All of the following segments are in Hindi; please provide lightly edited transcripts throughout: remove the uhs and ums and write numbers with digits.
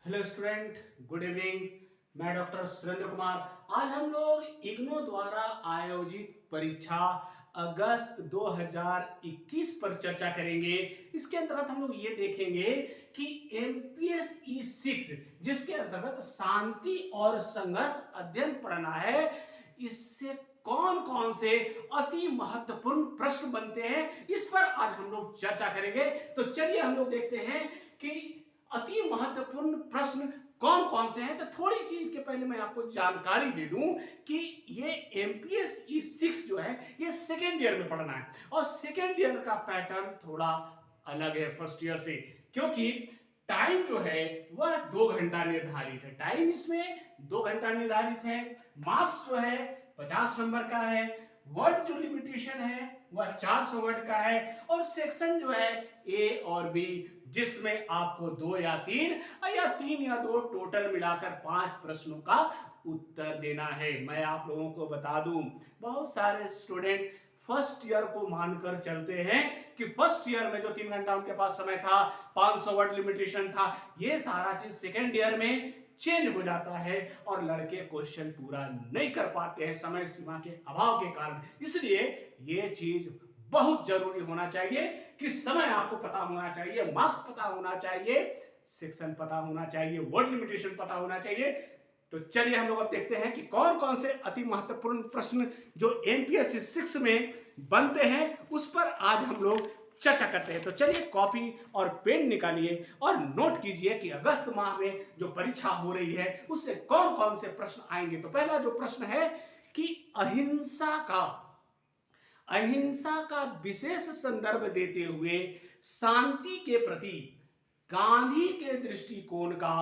Hello student, good evening. मैं डॉक्टर सुरेंद्र कुमार। आज हम लोग इग्नू द्वारा आयोजित परीक्षा अगस्त 2021 पर चर्चा करेंगे। इसके अंतर्गत हम लोग ये देखेंगे कि एमपीएसई 6 जिसके अंतर्गत शांति और संघर्ष अध्ययन पढ़ना है, इससे कौन कौन से अति महत्वपूर्ण प्रश्न बनते हैं, इस पर आज हम लोग चर्चा करेंगे। तो चलिए हम लोग देखते हैं कि अति महत्वपूर्ण प्रश्न कौन कौन से हैं। तो थोड़ी सी इसके पहले मैं आपको जानकारी दे दूं कि ये एमपीएसई 6 जो है ये सेकेंड ईयर में पढ़ना है, और सेकेंड ईयर का पैटर्न थोड़ा अलग है फर्स्ट ईयर से, क्योंकि टाइम जो है वह 2 घंटा निर्धारित है। टाइम इसमें 2 घंटा निर्धारित है। मार्क्स जो है 50 नंबर का है। वर्ड जो लिमिटेशन है वह 400 वर्ड का है, और सेक्शन जो है ए और बी, जिसमें आपको 2 या 3 या 3 या 2 टोटल मिलाकर 5 प्रश्नों का उत्तर देना है। मैं आप लोगों को बता दूं, बहुत सारे स्टूडेंट फर्स्ट ईयर को मानकर चलते हैं कि फर्स्ट ईयर में जो 3 घंटा उनके पास समय था, 500 वर्ड लिमिटेशन था, ये सारा चीज सेकेंड ईयर में चेंज हो जाता है और लड़के क्वेश्चन पूरा नहीं कर पाते हैं समय सीमा के अभाव के कारण। इसलिए ये चीज बहुत जरूरी होना चाहिए कि समय आपको पता होना चाहिए, मार्क्स पता होना चाहिए, सेक्शन पता होना चाहिए, वर्ड लिमिटेशन पता होना चाहिए। तो चलिए हम लोग अब देखते हैं कि कौन कौन से अति महत्वपूर्ण प्रश्न जो एमपीएससी 6 में बनते हैं, उस पर आज हम लोग चर्चा करते हैं। तो चलिए कॉपी और पेन निकालिए और नोट कीजिए कि अगस्त माह में जो परीक्षा हो रही है उससे कौन कौन से प्रश्न आएंगे। तो पहला जो प्रश्न है कि अहिंसा का विशेष संदर्भ देते हुए शांति के प्रति गांधी के दृष्टिकोण का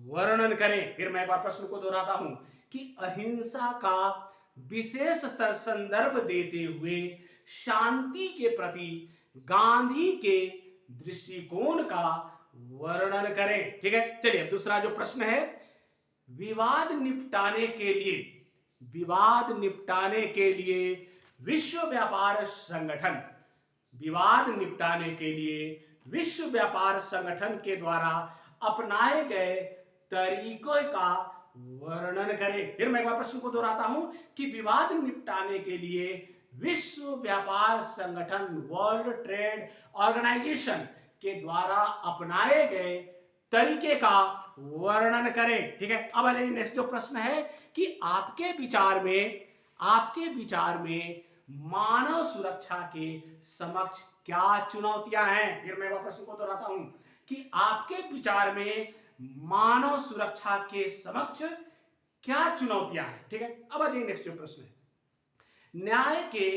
वर्णन करें। फिर मैं एक बार प्रश्न को दोहराता हूं कि अहिंसा का विशेष संदर्भ देते हुए शांति के प्रति गांधी के दृष्टिकोण का वर्णन करें। ठीक है, चलिए दूसरा जो प्रश्न है, विवाद निपटाने के लिए विश्व व्यापार संगठन विवाद निपटाने के लिए विश्व व्यापार संगठन के द्वारा अपनाए गए तरीकों का वर्णन करें। फिर मैं एक बार प्रश्न को दोहराता हूं कि विवाद निपटाने के लिए विश्व व्यापार संगठन, वर्ल्ड ट्रेड ऑर्गेनाइजेशन के द्वारा अपनाए गए तरीके का वर्णन करें। ठीक है, अब नेक्स्ट जो प्रश्न है कि आपके विचार में मानव सुरक्षा के समक्ष क्या चुनौतियां हैं। फिर मैं प्रश्न को दोहराता हूं कि आपके विचार में मानव सुरक्षा के समक्ष क्या चुनौतियां हैं। ठीक है, अब आइए नेक्स्ट जो प्रश्न है, न्याय के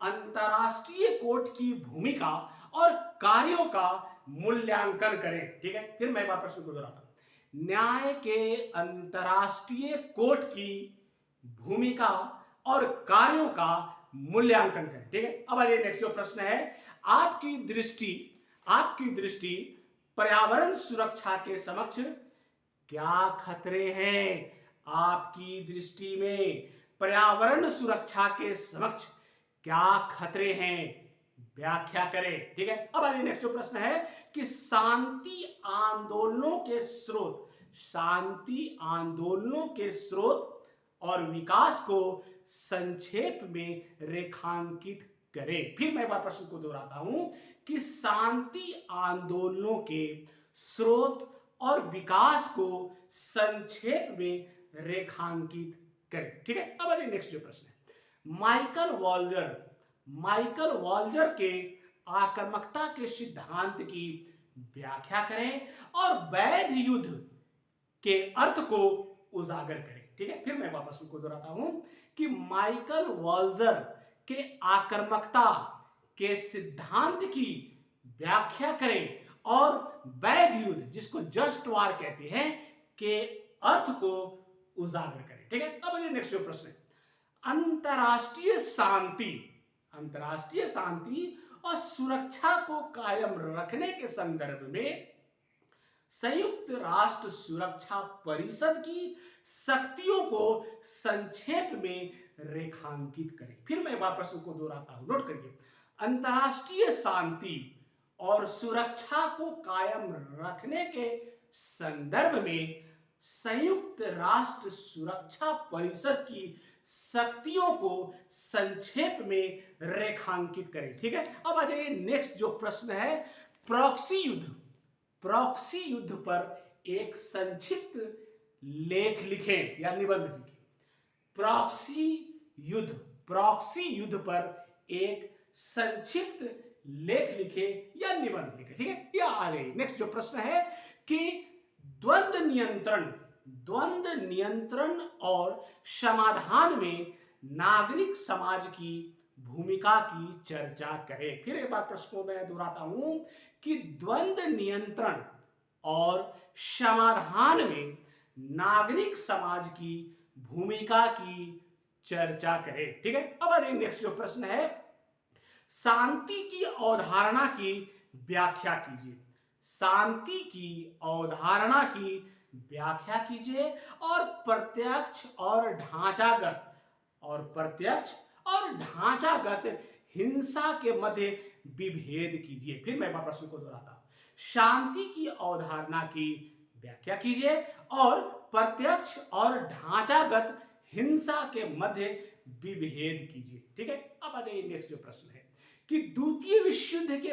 अंतरराष्ट्रीय कोर्ट की भूमिका और कार्यों का मूल्यांकन करें। ठीक है, फिर मैं प्रश्न को दोहराता हूं, न्याय के अंतरराष्ट्रीय कोर्ट की भूमिका और कार्यों का मूल्यांकन करें। ठीक है, अब आइए नेक्स्ट जो प्रश्न है, आपकी दृष्टि पर्यावरण सुरक्षा के समक्ष क्या खतरे हैं। आपकी दृष्टि में पर्यावरण सुरक्षा के समक्ष क्या खतरे हैं, व्याख्या करें। ठीक है, अब आइए नेक्स्ट जो प्रश्न है कि शांति आंदोलनों के स्रोत और विकास को संक्षेप में रेखांकित करें। फिर मैं एक बार प्रश्न को दोहराता हूं कि शांति आंदोलनों के स्रोत और विकास को संक्षेप में रेखांकित करें। ठीक है, अब आइए नेक्स्ट जो प्रश्न है, माइकल वॉल्जर के आक्रामकता के सिद्धांत की व्याख्या करें और वैध युद्ध के अर्थ को उजागर करें। ठीक है, फिर मैं वापस उनको दोहराता हूं कि माइकल वॉल्जर के आक्रामकता के सिद्धांत की व्याख्या करें और वैध युद्ध, जिसको जस्ट वार कहते हैं, के अर्थ को उजागर करें। ठीक है, अब नेक्स्ट जो प्रश्न है, अंतरराष्ट्रीय शांति और सुरक्षा को कायम रखने के संदर्भ में संयुक्त राष्ट्र सुरक्षा परिषद की शक्तियों को संक्षेप में रेखांकित करें। फिर मैं प्रश्न को दोहराता हूं, नोट करिए, अंतरराष्ट्रीय शांति और सुरक्षा को कायम रखने के संदर्भ में संयुक्त राष्ट्र सुरक्षा परिषद की शक्तियों को संक्षेप में रेखांकित करें। ठीक है, अब आ जाइए नेक्स्ट जो प्रश्न है, प्रॉक्सी युद्ध। प्रॉक्सी युद्ध पर एक संक्षिप्त लेख लिखें या निबंध लिखें। प्रॉक्सी युद्ध, प्रॉक्सी युद्ध पर एक संक्षिप्त लेख लिखे या निबंध लिखे। ठीक है, या आ गई नेक्स्ट जो प्रश्न है कि द्वंद्व नियंत्रण, द्वंद्व नियंत्रण और समाधान में नागरिक समाज की भूमिका की चर्चा करें। फिर एक बार प्रश्न को मैं दोहराता हूं कि द्वंद्व नियंत्रण और समाधान में नागरिक समाज की भूमिका की चर्चा करें। ठीक है, अब नेक्स्ट जो प्रश्न है, शांति की अवधारणा की व्याख्या कीजिए। शांति की अवधारणा की व्याख्या कीजिए और प्रत्यक्ष और ढांचागत हिंसा के मध्य विभेद कीजिए। फिर मैं प्रश्न को दोहराता हूं, शांति की अवधारणा की व्याख्या कीजिए और प्रत्यक्ष और ढांचागत हिंसा के मध्य विभेद कीजिए। ठीक है, अब आ जाइए नेक्स्ट जो प्रश्न है कि द्वितीय विश्व युद्ध के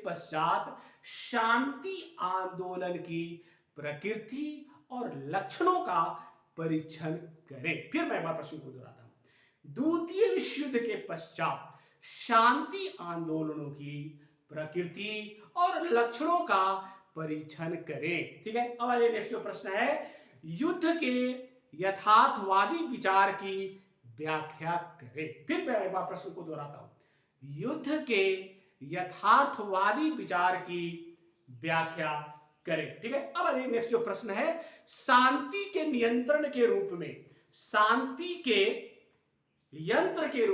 पश्चात शांति आंदोलन की प्रकृति और लक्षणों का परीक्षण करें। फिर मैं प्रश्न को दोहराता हूं, द्वितीय विश्व युद्ध के पश्चात शांति आंदोलनों की प्रकृति और लक्षणों का परीक्षण करें। ठीक है, अब नेक्स्ट जो प्रश्न है, युद्ध के यथार्थवादी विचार की व्याख्या करें। फिर मैं एक बार प्रश्न को दोहराता हूं, युद्ध के यथार्थवादी विचार की व्याख्या करें। ठीक है, अब नेक्स्ट जो प्रश्न है, शांति के नियंत्रण के रूप में, शांति के यंत्र के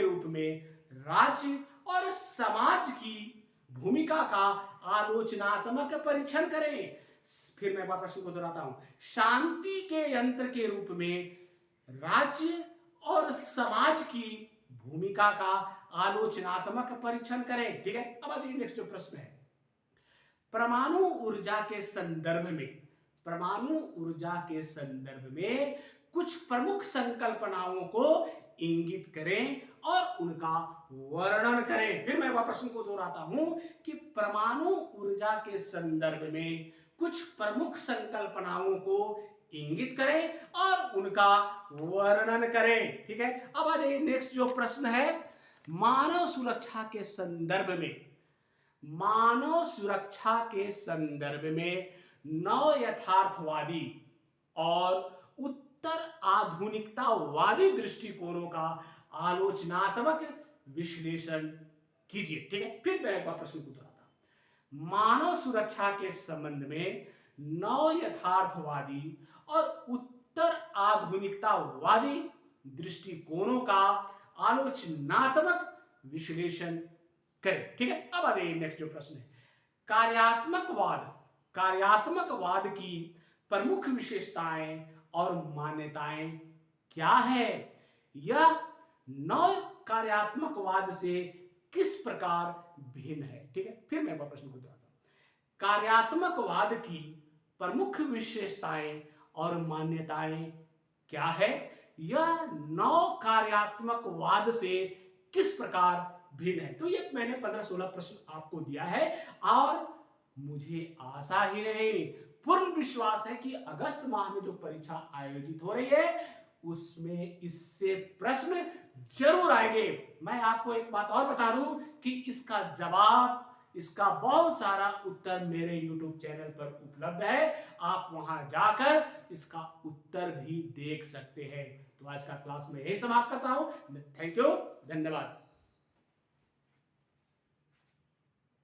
रूप में राज्य और समाज की भूमिका का आलोचनात्मक परीक्षण करें। फिर मैं प्रश्न को दोहराता हूं, शांति के यंत्र के रूप में राज्य और समाज की भूमिका का आलोचनात्मक परीक्षण करें। ठीक है, अब आइए नेक्स्ट जो प्रश्न है, परमाणु ऊर्जा के संदर्भ में कुछ प्रमुख संकल्पनाओं को इंगित करें और उनका वर्णन करें। फिर मैं प्रश्न को दोहराता हूं कि परमाणु ऊर्जा के संदर्भ में कुछ प्रमुख संकल्पनाओं को इंगित करें और उनका वर्णन करें। ठीक है, अब आ जाइए नेक्स्ट जो प्रश्न है, मानव सुरक्षा के संदर्भ में नव यथार्थवादी और उत्तर आधुनिकतावादी दृष्टिकोणों का आलोचनात्मक विश्लेषण कीजिए। ठीक है, फिर मैं एक बार प्रश्न को दोहराता हूं, मानव सुरक्षा के संबंध में नव यथार्थवादी और उत्तर आधुनिकतावादी दृष्टिकोणों का आलोचनात्मक विश्लेषण करें। ठीक है, अब आ जाइए नेक्स्ट जो प्रश्न है, कार्यात्मकवाद की प्रमुख विशेषताएं और मान्यताएं क्या है? यह नव कार्यात्मकवाद से किस प्रकार भिन्न है? ठीक है, फिर मैं प्रश्न को दोहराता हूं, कार्यात्मकवाद की प्रमुख विशेषताएं और मान्यताएं क्या है? यह नव कार्यात्मकवाद से किस प्रकार भिन्न है? तो ये मैंने 15-16 प्रश्न आपको दिया है और मुझे आशा ही नहीं, पूर्ण विश्वास है कि अगस्त माह में जो परीक्षा आयोजित हो रही है उसमें इससे प्रश्न जरूर आएंगे। मैं आपको एक बात और बता दूं कि इसका जवाब, इसका बहुत सारा उत्तर मेरे YouTube चैनल पर उपलब्ध है, आप वहां जाकर इसका उत्तर भी देख सकते हैं। तो आज का क्लास में यही समाप्त करता हूं। थैंक यू, धन्यवाद।